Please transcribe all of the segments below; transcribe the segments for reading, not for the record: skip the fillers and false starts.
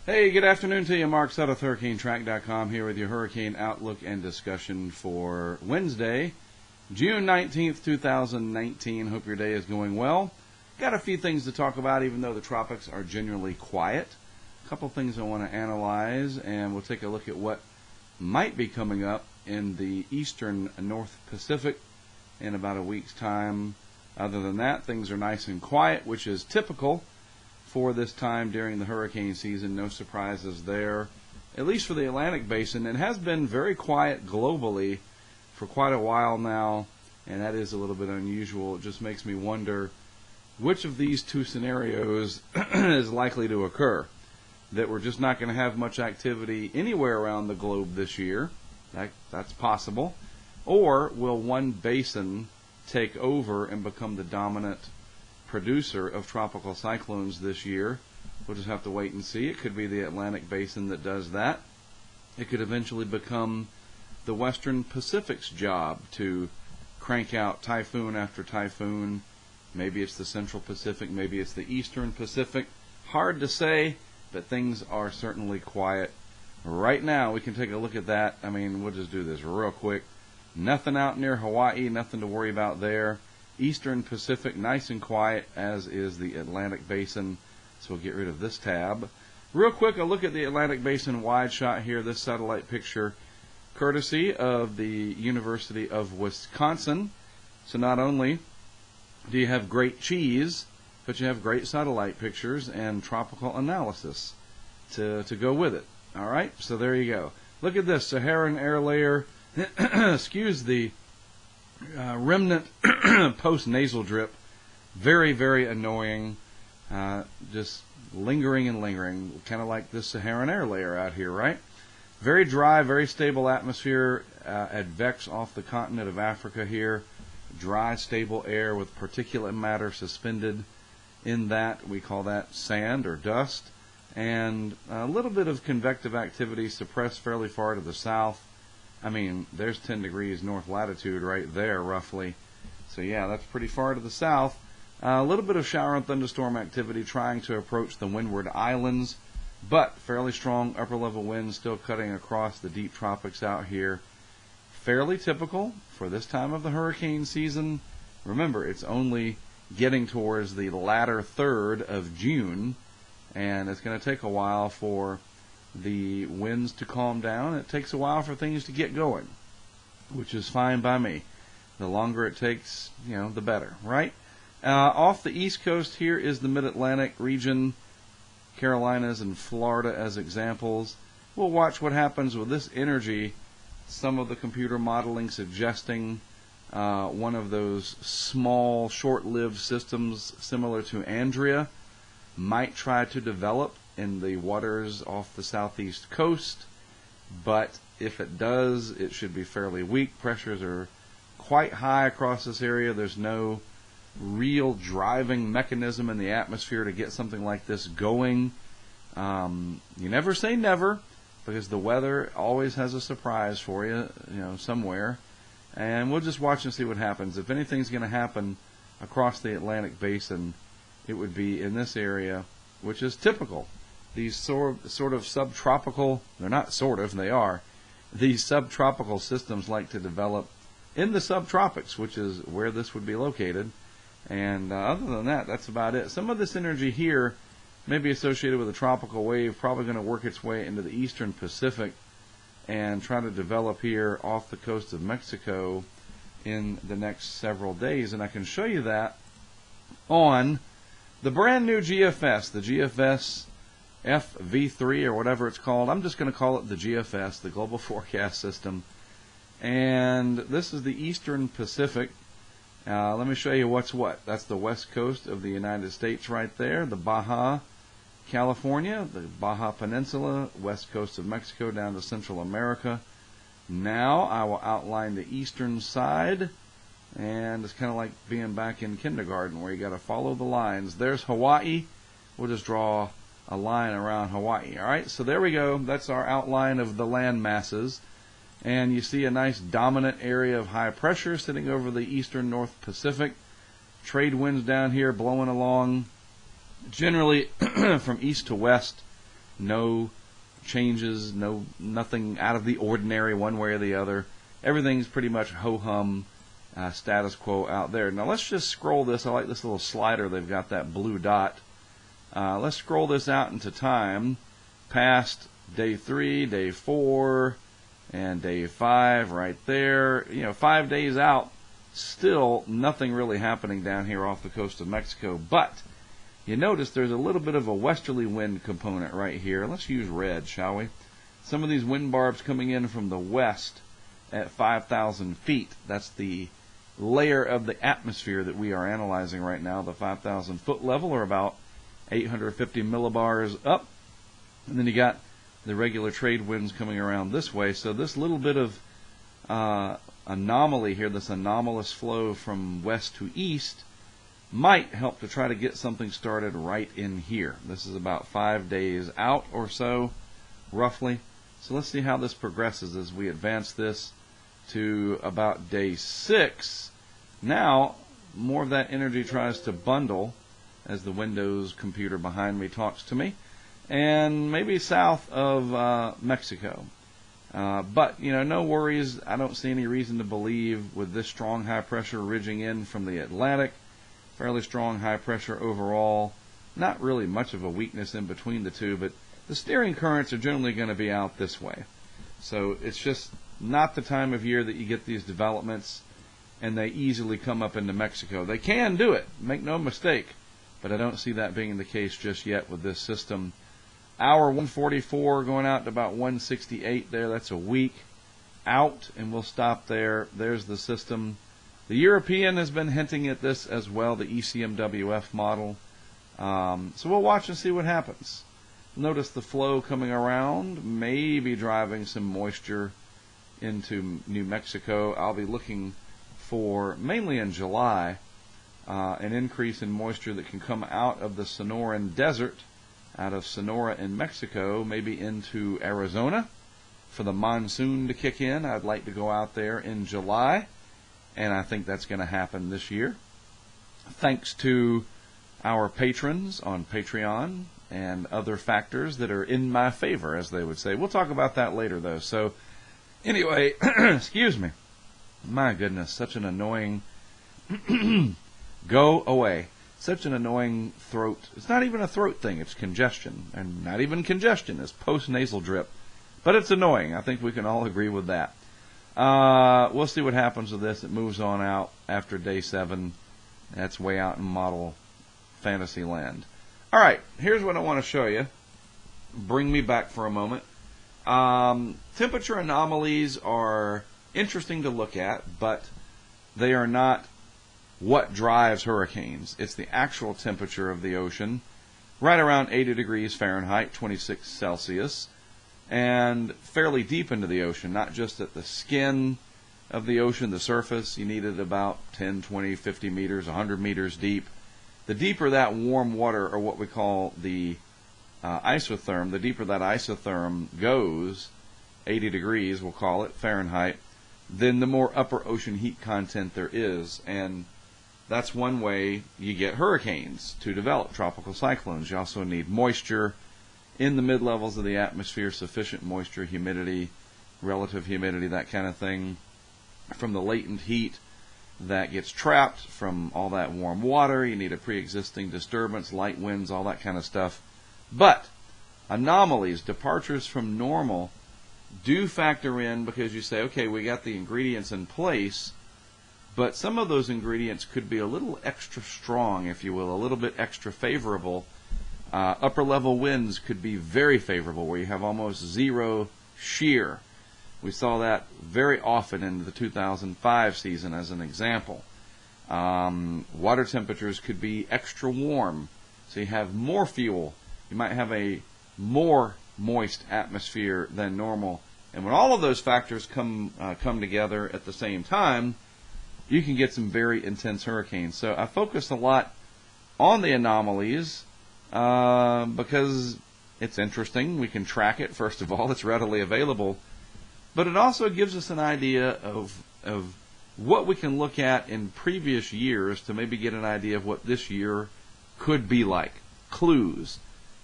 Hey, good afternoon to you. Mark Sutter, HurricaneTrack.com here with your hurricane outlook and discussion for Wednesday, June 19th, 2019. Hope your day is going well. Got a few things to talk about, even though the tropics are generally quiet. A couple things I want to analyze, and we'll take a look at what might be coming up in the eastern North Pacific in about a week's time. Other than that, things are nice and quiet, which is typical for this time during the hurricane season. No surprises there, at least for the Atlantic Basin. It has been very quiet globally for quite a while now, and that is a little bit unusual. It just makes me wonder which of these two scenarios is likely to occur. That we're just not going to have much activity anywhere around the globe this year. That's possible. Or will one basin take over and become the dominant producer of tropical cyclones this year? We'll just have to wait and see. It could be the Atlantic Basin that does that. It could eventually become the Western Pacific's job to crank out typhoon after typhoon. Maybe it's the Central Pacific, maybe it's the Eastern Pacific. Hard to say, but things are certainly quiet right now. We can take a look at that. We'll just do this real quick. Nothing out near Hawaii, nothing to worry about there. Eastern Pacific, nice and quiet, as is the Atlantic Basin. So we'll get rid of this tab. Real quick, a look at the Atlantic Basin wide shot here. This satellite picture, courtesy of the University of Wisconsin. So not only do you have great cheese, but you have great satellite pictures and tropical analysis to go with it. All right, so there you go. Look at this Saharan air layer. Excuse the remnant post-nasal drip. Very, very annoying. Just lingering and lingering. Kind of like this Saharan air layer out here, right? Very dry, very stable atmosphere advex off the continent of Africa here. Dry, stable air with particulate matter suspended in that. We call that sand or dust. And a little bit of convective activity suppressed fairly far to the south. There's 10 degrees north latitude right there, roughly. So, yeah, that's pretty far to the south. A little bit of shower and thunderstorm activity trying to approach the Windward Islands, but fairly strong upper-level winds still cutting across the deep tropics out here. Fairly typical for this time of the hurricane season. Remember, it's only getting towards the latter third of June, and it's going to take a while for the winds to calm down. It takes a while for things to get going, which is fine by me. The longer it takes, the better, right? Off the east coast here is the mid-Atlantic region, Carolinas and Florida as examples. We'll watch what happens with this energy. Some of the computer modeling suggesting one of those small, short-lived systems similar to Andrea might try to develop in the waters off the southeast coast, but if it does, it should be fairly weak. Pressures are quite high across this area. There's no real driving mechanism in the atmosphere to get something like this going. You never say never, because the weather always has a surprise for you, somewhere. And we'll just watch and see what happens. If anything's going to happen across the Atlantic Basin, it would be in this area, which is typical. These sort of subtropical, they're not sort of, they are. These subtropical systems like to develop in the subtropics, which is where this would be located. And other than that, that's about it. Some of this energy here may be associated with a tropical wave, probably going to work its way into the eastern Pacific and try to develop here off the coast of Mexico in the next several days. And I can show you that on the brand new GFS, the GFS FV3 or whatever it's called. I'm just going to call it the GFS, the Global Forecast System. And this is the Eastern Pacific. Let me show you what's what. That's the west coast of the United States right there, the Baja California, the Baja Peninsula, west coast of Mexico down to Central America. Now I will outline the eastern side, and it's kind of like being back in kindergarten where you got to follow the lines. There's Hawaii. We'll just draw a line around Hawaii. All right, so there we go. That's our outline of the land masses. And you see a nice dominant area of high pressure sitting over the eastern North Pacific. Trade winds down here blowing along generally from east to west No changes, nothing out of the ordinary one way or the other. Everything's pretty much ho-hum, status quo out there. Now let's just scroll this. I like this little slider. They've got that blue dot. Let's scroll this out into time, past day 3, day 4, and day 5 right there. 5 days out, still nothing really happening down here off the coast of Mexico. But you notice there's a little bit of a westerly wind component right here. Let's use red, shall we? Some of these wind barbs coming in from the west at 5,000 feet. That's the layer of the atmosphere that we are analyzing right now, the 5,000 foot level, or about 850 millibars up. And then you got the regular trade winds coming around this way. So this little bit of anomaly here, this anomalous flow from west to east, might help to try to get something started right in here. This is about 5 days out or so, roughly. So let's see how this progresses as we advance this to about day 6. Now, more of that energy tries to bundle as the Windows computer behind me talks to me, and maybe south of Mexico. But, no worries. I don't see any reason to believe with this strong high pressure ridging in from the Atlantic, fairly strong high pressure overall, not really much of a weakness in between the two, but the steering currents are generally going to be out this way. So it's just not the time of year that you get these developments and they easily come up into Mexico. They can do it, make no mistake, but I don't see that being the case just yet with this system. Hour 144 going out to about 168 there. That's a week out, and we'll stop there. There's the system. The European has been hinting at this as well, the ECMWF model. So we'll watch and see what happens. Notice the flow coming around, maybe driving some moisture into New Mexico. I'll be looking for, mainly in July, an increase in moisture that can come out of the Sonoran Desert, out of Sonora in Mexico, maybe into Arizona for the monsoon to kick in. I'd like to go out there in July, and I think that's going to happen this year. Thanks to our patrons on Patreon and other factors that are in my favor, as they would say. We'll talk about that later, though. So, anyway, excuse me. My goodness, such an annoying... Go away. Such an annoying throat. It's not even a throat thing. It's congestion. And not even congestion. It's post-nasal drip. But it's annoying. I think we can all agree with that. We'll see what happens with this. It moves on out after day 7. That's way out in model fantasy land. All right, here's what I want to show you. Bring me back for a moment. Temperature anomalies are interesting to look at, but they are not what drives hurricanes. It's the actual temperature of the ocean, right around 80 degrees Fahrenheit, 26 Celsius, and fairly deep into the ocean, not just at the skin of the ocean, the surface. You need it about 10, 20, 50 meters, 100 meters deep. The deeper that warm water, or what we call the isotherm, the deeper that isotherm goes, 80 degrees we'll call it, Fahrenheit, then the more upper ocean heat content there is. And that's one way you get hurricanes to develop, tropical cyclones. You also need moisture in the mid-levels of the atmosphere, sufficient moisture, humidity, relative humidity, that kind of thing, from the latent heat that gets trapped from all that warm water. You need a pre-existing disturbance, light winds, all that kind of stuff. But anomalies, departures from normal, do factor in, because you say, okay, we got the ingredients in place, but some of those ingredients could be a little extra strong, if you will, a little bit extra favorable. Upper level winds could be very favorable, where you have almost zero shear. We saw that very often in the 2005 season as an example. Water temperatures could be extra warm, so you have more fuel. You might have a more moist atmosphere than normal. And when all of those factors come together at the same time, you can get some very intense hurricanes. So I focus a lot on the anomalies because it's interesting. We can track it, first of all. It's readily available. But it also gives us an idea of what we can look at in previous years to maybe get an idea of what this year could be like. Clues.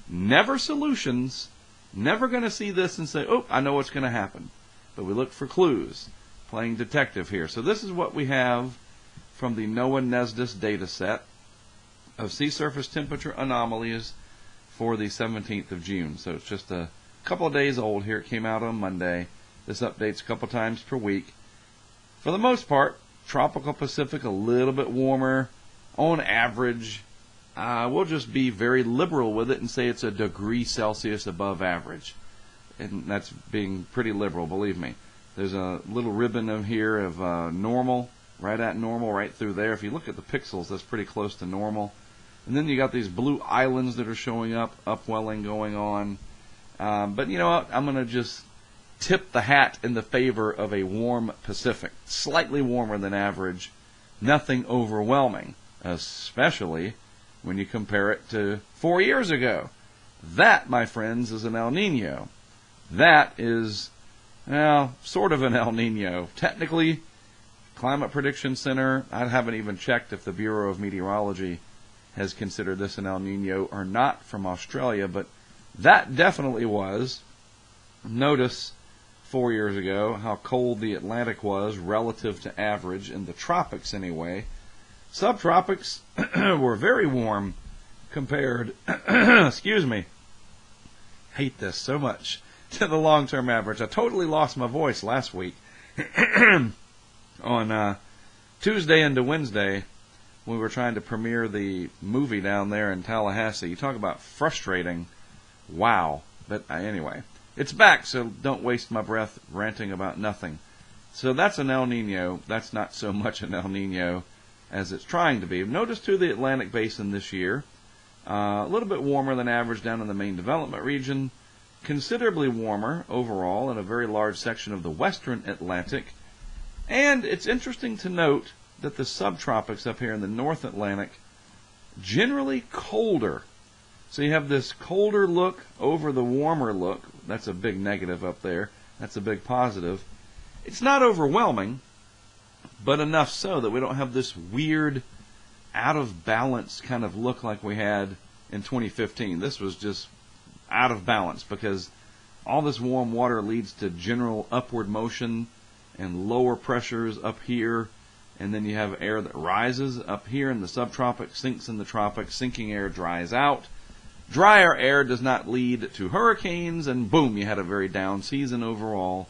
Never solutions, Never going to see this and say, oh, I know what's going to happen. But we look for clues, playing detective here. So this is what we have from the NOAA-NESDIS data set of sea surface temperature anomalies for the 17th of June. So it's just a couple of days old here. It came out on Monday. This updates a couple times per week. For the most part, tropical Pacific a little bit warmer. On average, we'll just be very liberal with it and say it's a degree Celsius above average. And that's being pretty liberal, believe me. There's a little ribbon of here of normal, right at normal, right through there. If you look at the pixels, that's pretty close to normal. And then you got these blue islands that are showing up, upwelling going on. But you know what? I'm going to just tip the hat in the favor of a warm Pacific. Slightly warmer than average. Nothing overwhelming, especially when you compare it to 4 years ago. That, my friends, is an El Nino. That is, well, sort of an El Nino. Technically, Climate Prediction Center, I haven't even checked if the Bureau of Meteorology has considered this an El Nino or not from Australia, but that definitely was. Notice 4 years ago how cold the Atlantic was relative to average in the tropics anyway. Subtropics were very warm compared, excuse me, hate this so much, to the long-term average. I totally lost my voice last week. On Tuesday into Wednesday, we were trying to premiere the movie down there in Tallahassee. You talk about frustrating. Wow. But anyway, it's back, so don't waste my breath ranting about nothing. So that's an El Nino. That's not so much an El Nino as it's trying to be. Notice too the Atlantic Basin this year, a little bit warmer than average down in the main development region, considerably warmer overall in a very large section of the western Atlantic. And it's interesting to note that the subtropics up here in the North Atlantic, generally colder. So you have this colder look over the warmer look. That's a big negative up there. That's a big positive. It's not overwhelming, but enough so that we don't have this weird, out of balance kind of look like we had in 2015. This was just out of balance because all this warm water leads to general upward motion and lower pressures up here. And then you have air that rises up here in the subtropics, sinks in the tropics, sinking air dries out. Drier air does not lead to hurricanes, and boom, you had a very down season overall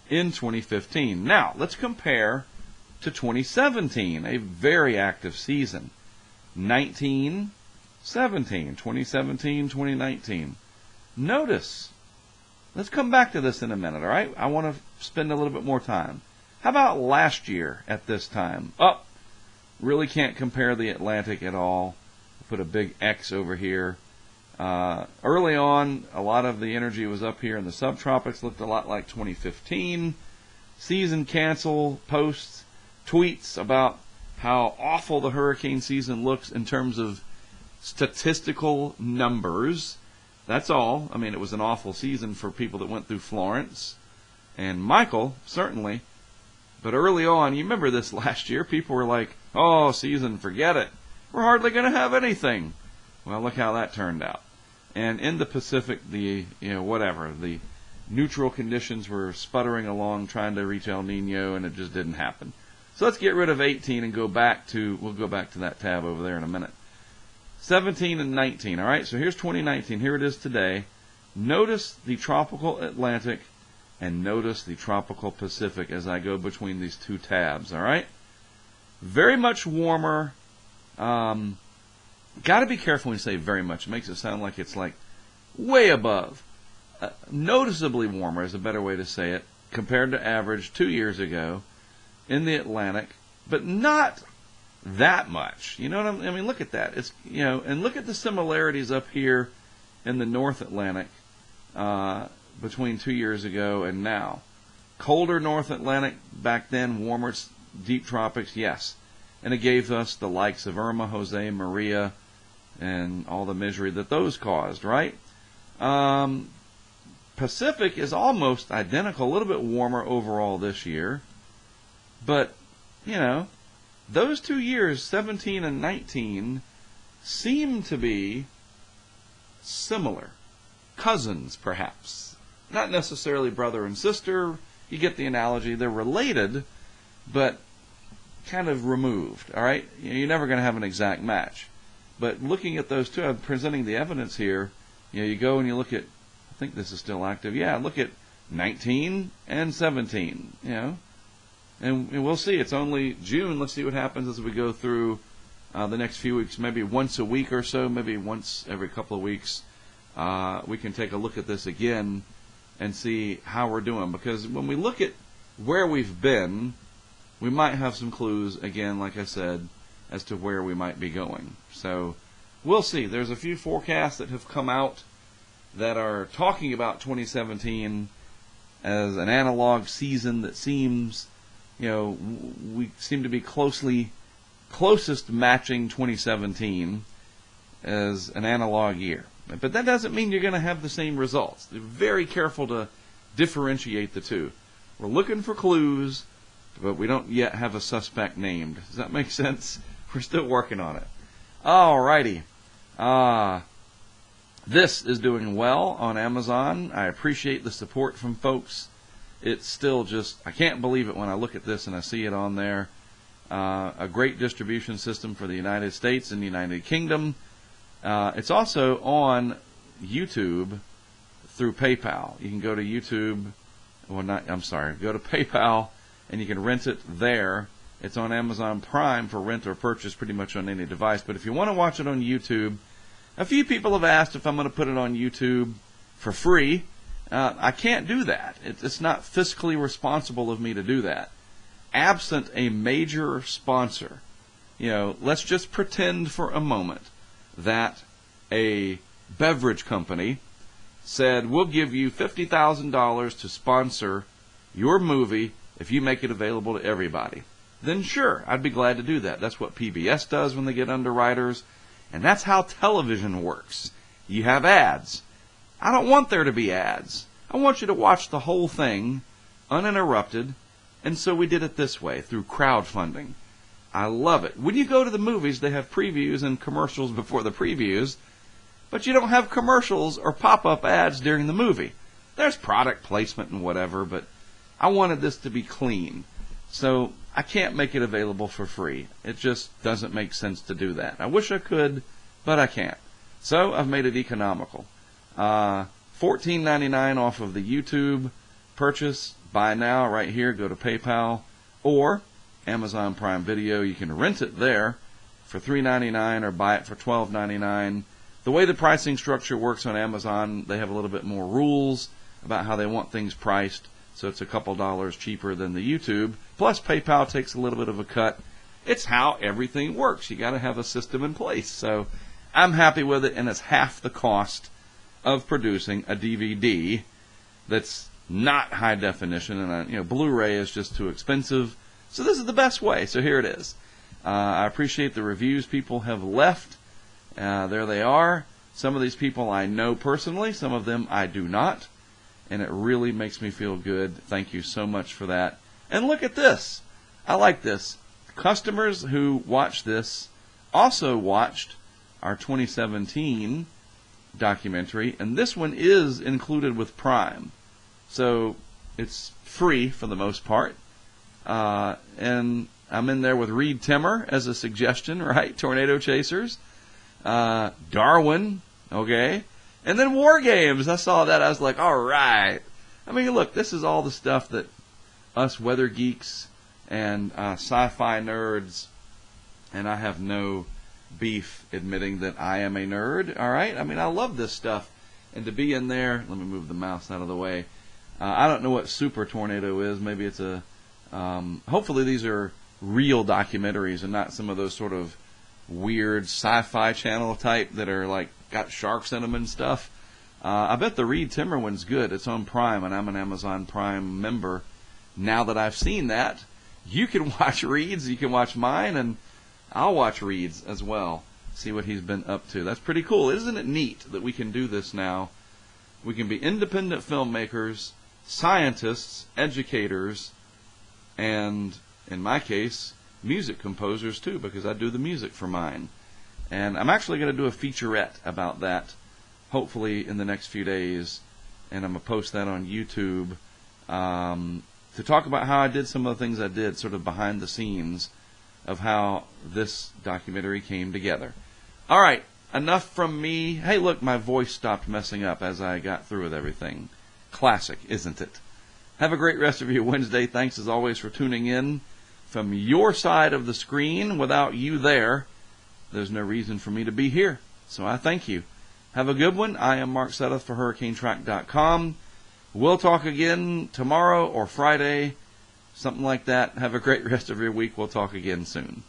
in 2015. Now, let's compare to 2017, a very active season. 2017, 2019. Notice, let's come back to this in a minute, all right? I want to spend a little bit more time. How about last year at this time? Oh, really can't compare the Atlantic at all. Put a big X over here. Early on, a lot of the energy was up here in the subtropics. Looked a lot like 2015. Season cancel posts, tweets about how awful the hurricane season looks in terms of statistical numbers. That's all. I mean, it was an awful season for people that went through Florence. And Michael, certainly. But early on, you remember this last year, people were like, oh, season, forget it. We're hardly going to have anything. Well, look how that turned out. And in the Pacific, the neutral conditions were sputtering along, trying to reach El Nino, and it just didn't happen. So let's get rid of 18 and we'll go back to that tab over there in a minute. 17 and 19, all right? So here's 2019. Here it is today. Notice the tropical Atlantic and notice the tropical Pacific as I go between these two tabs, all right? Very much warmer. Got to be careful when you say very much. It makes it sound like it's like way above. Noticeably warmer is a better way to say it compared to average 2 years ago in the Atlantic, but not that much. You know what I mean? Look at that. It's, and look at the similarities up here in the North Atlantic between 2 years ago and now. Colder North Atlantic back then, warmer deep tropics, yes. And it gave us the likes of Irma, Jose, Maria, and all the misery that those caused, right? Pacific is almost identical, a little bit warmer overall this year. But, those 2 years, 17 and 19, seem to be similar. cousins, perhaps. Not necessarily brother and sister. You get the analogy. They're related, but kind of removed, all right? You're never going to have an exact match. But looking at those two, I'm presenting the evidence here. You go and you look at, I think this is still active. Yeah, look at 19 and 17, And we'll see. It's only June. Let's see what happens as we go through the next few weeks. Maybe once a week or so, maybe once every couple of weeks, we can take a look at this again and see how we're doing. Because when we look at where we've been, we might have some clues, again, like I said, as to where we might be going. So we'll see. There's a few forecasts that have come out that are talking about 2017 as an analog season that seems, we seem to be closest matching 2017 as an analog year. But that doesn't mean you're going to have the same results. They're very careful to differentiate the two. We're looking for clues, but we don't yet have a suspect named. Does that make sense? We're still working on it. Alrighty. This is doing well on Amazon. I appreciate the support from folks. It's still just, I can't believe it when I look at this and I see it on there. A great distribution system for the United States and the United Kingdom. It's also on YouTube through PayPal. You can go to YouTube, go to PayPal, and you can rent it there. It's on Amazon Prime for rent or purchase pretty much on any device. But if you want to watch it on YouTube, a few people have asked if I'm going to put it on YouTube for free. I can't do that. It's not fiscally responsible of me to do that. Absent a major sponsor, let's just pretend for a moment that a beverage company said, we'll give you $50,000 to sponsor your movie if you make it available to everybody. Then sure, I'd be glad to do that. That's what PBS does when they get underwriters, and that's how television works. You have ads. I don't want there to be ads. I want you to watch the whole thing uninterrupted, and so we did it this way, through crowdfunding. I love it. When you go to the movies, they have previews and commercials before the previews, but you don't have commercials or pop-up ads during the movie. There's product placement and whatever, but I wanted this to be clean. So I can't make it available for free. It just doesn't make sense to do that. I wish I could, but I can't. So I've made it economical. $14.99 off of the YouTube purchase. Buy now right here. Go to PayPal or Amazon Prime Video. You can rent it there for $3.99 or buy it for $12.99. The way the pricing structure works on Amazon, they have a little bit more rules about how they want things priced, so it's a couple dollars cheaper than the YouTube. Plus, PayPal takes a little bit of a cut. It's how everything works. You got to have a system in place. So I'm happy with it, and it's half the cost of producing a DVD that's not high definition, and Blu-ray is just too expensive. So this is the best way. So here it is. I appreciate the reviews people have left. There they are. Some of these people I know personally. Some of them I do not. And it really makes me feel good. Thank you so much for that. And look at this. I like this. Customers who watch this also watched our 2017 documentary. And this one is included with Prime. So it's free for the most part. And I'm in there with Reed Timmer as a suggestion, right? Tornado Chasers. Darwin, okay? And then War Games. I saw that. I was like, all right. I mean, look, this is all the stuff that us weather geeks and sci-fi nerds, and I have no beef admitting that I am a nerd, all right? I mean, I love this stuff. And to be in there, let me move the mouse out of the way. I don't know what Super Tornado is. Maybe it's a, hopefully these are real documentaries and not some of those sort of weird sci-fi channel type that are like got sharks in them and stuff. I bet the Reed Timmer one's good. It's on Prime, and I'm an Amazon Prime member. Now that I've seen that, you can watch Reed's, you can watch mine, and I'll watch Reed's as well. See what he's been up to. That's pretty cool. Isn't it neat that we can do this now? We can be independent filmmakers, scientists, educators, and in my case, music composers too, because I do the music for mine. And I'm actually going to do a featurette about that, hopefully in the next few days, and I'm going to post that on YouTube to talk about how I did some of the things I did, sort of behind the scenes of how this documentary came together. All right, enough from me. Hey, look, my voice stopped messing up as I got through with everything. Classic, isn't it? Have a great rest of your Wednesday. Thanks, as always, for tuning in. From your side of the screen, without you there's no reason for me to be here. So I thank you. Have a good one. I am Mark Sudduth for HurricaneTrack.com. We'll talk again tomorrow or Friday, something like that. Have a great rest of your week. We'll talk again soon.